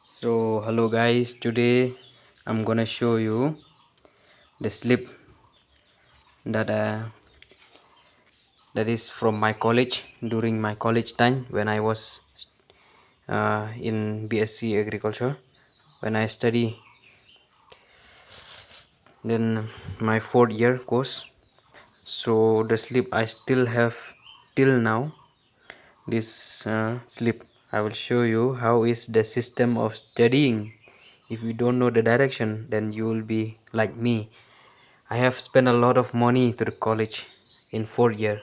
So hello guys, today I'm gonna show you the slip that that is from my college during my college time when I was in BSc agriculture, when I study then my 4th year course. So the slip I still have till now. This slip I will show you how is the system of studying. If you don't know the direction, then you will be like me. I have spent a lot of money to the college in 4th year,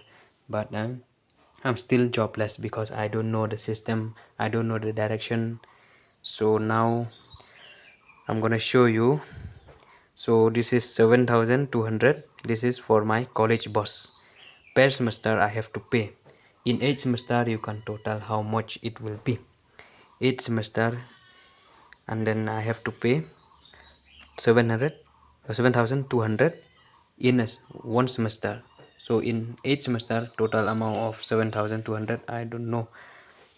but I'm still jobless because I don't know the system, I don't know the direction. So now I'm gonna show you. So this is 7,200. This is for my college bus. Per semester I have to pay. In each semester you can total how much it will be. Each semester, and then I have to pay 7,200 in one semester. So in each semester total amount of 7,200, I don't know,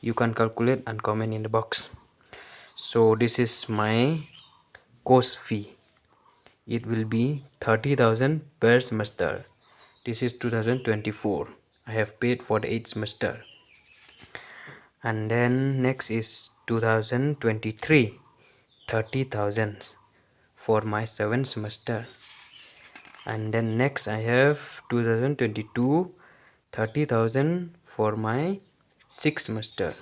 you can calculate and comment in the box. So this is my course fee. It will be 30,000 per semester. This is 2024. I have paid for the 8th semester. And then next is 2023, 30,000 for my 7th semester. And then next I have 2022, 30,000 for my 6th semester.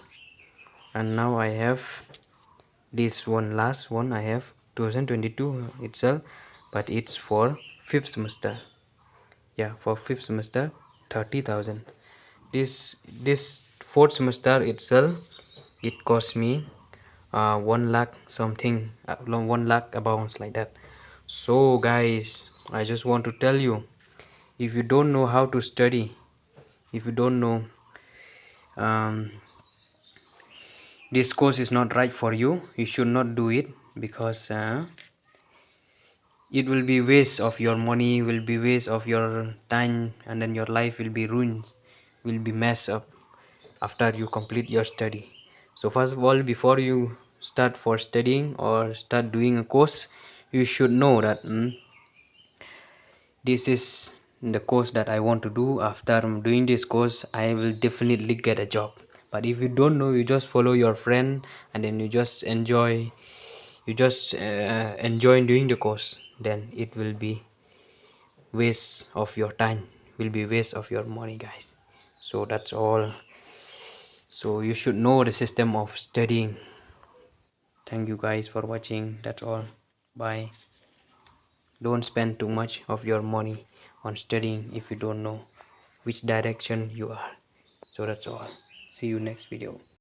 And now I have this one, last one, I have 2022 itself, but it's for 5th semester. Yeah, for 5th semester 30,000. This 4th semester itself, it cost me 1 lakh something, 1 lakh about like that. So guys, I just want to tell you, if you don't know how to study, if you don't know this course is not right for you, you should not do it, because it will be waste of your money, will be waste of your time, and then your life will be ruined, will be messed up after you complete your study. So first of all, before you start for studying or start doing a course, you should know that this is the course that I want to do. After doing this course, I will definitely get a job. But if you don't know, you just follow your friend and then you just enjoy doing the course, then it will be waste of your time, will be waste of your money, guys. So that's all. So you should know the system of studying. Thank you guys for watching. That's all. Bye. Don't spend too much of your money on studying if you don't know which direction you are. So that's all. See you next video.